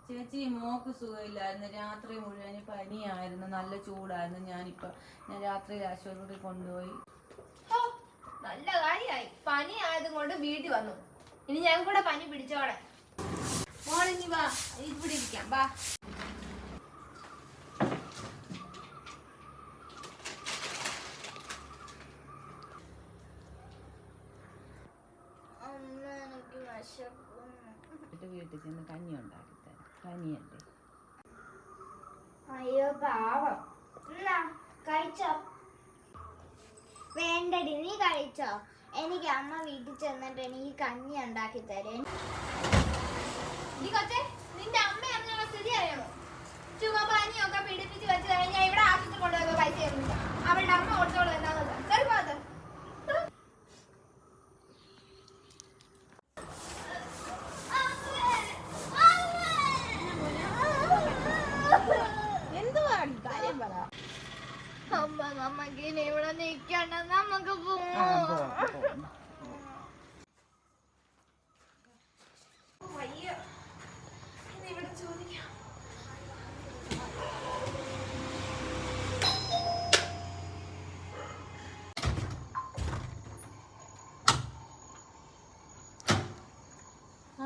ചേച്ചി മോക്ക് സുഖമില്ലായിരുന്നു, രാത്രി മുഴുവൻ പനിയായിരുന്നു, നല്ല ചൂടായിരുന്നു. ഞാൻ രാത്രി ആശുപത്രിയിൽ കൊണ്ടുപോയി. നല്ല കാര്യമായി, പനി ആയതുകൊണ്ട് വീട്ടിൽ വന്നു. ഇനി ഞാൻ കൂടെ പനി പിടിച്ചോടെ. മോളിനി വാ, ഇവിടെ ഇരിക്കാം വാ. വീട്ടിൽ ചെന്ന് കഞ്ഞി ഉണ്ടാക്കി തരാം. പനിയല്ലേ? അയ്യോ പാവം. കഴിച്ചോ? വേണ്ടടി, നീ കഴിച്ചോ? എനിക്ക് അമ്മ വീട്ടിൽ ചെന്നിട്ട് എനിക്ക് കഞ്ഞി ഉണ്ടാക്കി തരും. നിന്റെ അമ്മ സ്ഥിതി അറിയാമോ? ചുമ പനിയൊക്കെ പിടിപ്പിച്ച് വെച്ച് കഴിഞ്ഞാൽ ഇവിടെ ആശുപത്രി കൊണ്ടുപോയ പൈസ ഒന്നുമില്ല. അവളുടെ അമ്മ കൊടുത്തോളൂ. എന്താണെന്ന് കരുപാത് അമ്മ നമുക്ക് ഇനി ഇവിടെ നിൽക്കണ്ട, നമുക്ക് പോവാം. ഇവിടെ ചോദിക്കാം.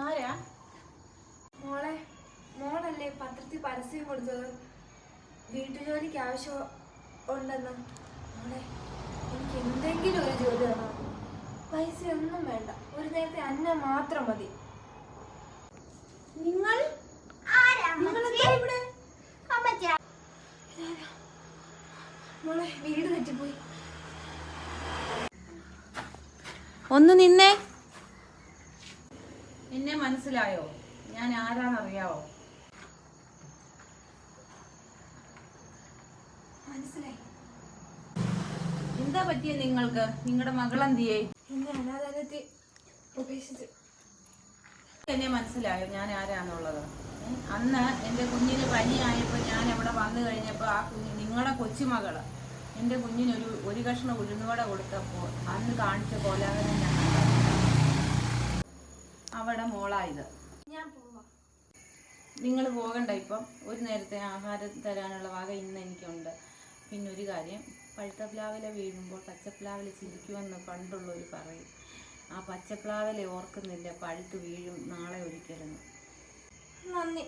ആരാ? മോളല്ലേ പത്രത്തിൽ പരസ്യം കൊടുത്തത്, വീട്ടുജോലിക്ക് ആവശ്യം ഉണ്ടെന്ന്. മോളെ, എനിക്ക് എന്തെങ്കിലും ഒരു ജോലി തരണം. പൈസ ഒന്നും വേണ്ട, ഒരു നേരത്തെ അന്നം മാത്രം മതി. ഇവിടെ മോളെ വീട് തെറ്റിപ്പോയി. ഒന്ന് നിന്നേ. എന്നെ മനസ്സിലായോ? ഞാൻ ആരാന്നറിയാവോ? മനസ്സിലായി. എന്താ പറ്റിയ നിങ്ങൾക്ക്? നിങ്ങളുടെ മകളെന്തിയേ? എന്നെ അനാഥാലയത്തിൽ ഉപേക്ഷിച്ചു. എന്നെ മനസ്സിലായോ ഞാൻ ആരാന്നുള്ളത്? അന്ന് എൻ്റെ കുഞ്ഞിന് പനിയായപ്പോൾ ഞാൻ അവിടെ വന്നു കഴിഞ്ഞപ്പോൾ ആ നിങ്ങളുടെ കൊച്ചുമകള് എൻ്റെ കുഞ്ഞിനൊരു കഷ്ണം ഉഴുന്നുവട കൊടുത്തപ്പോൾ അന്ന് കാണിച്ച കോലാഹലം ഞാൻ അവിടെ മോളായത്. ഞാൻ പോവാം. നിങ്ങൾ പോകണ്ട. ഇപ്പം ഒരു നേരത്തെ ആഹാരം തരാനുള്ള വക ഇന്ന് എനിക്കുണ്ട്. പിന്നെ ഒരു കാര്യം, പഴുത്തപ്ലാവില വീഴുമ്പോൾ പച്ചപ്ലാവില ചിരിക്കുമെന്ന് പണ്ടുള്ളവർ പറയും. ആ പച്ചപ്ലാവില ഓർക്കുന്നില്ല, പഴുത്ത് വീഴും നാളെ ഒരിക്കലും. നന്ദി.